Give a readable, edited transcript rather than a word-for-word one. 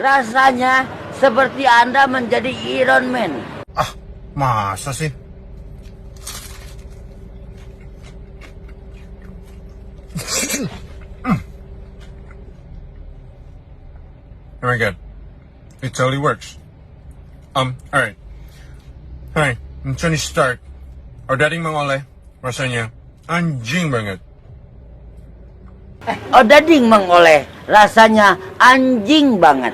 Rasanya seperti Anda menjadi Iron Man. Ah, masa sih? Very good. It totally works. Alright. Hi, I'm trying to start. Odading Mang Oleh, rasanya anjing banget. Odading Mang Oleh, rasanya anjing banget.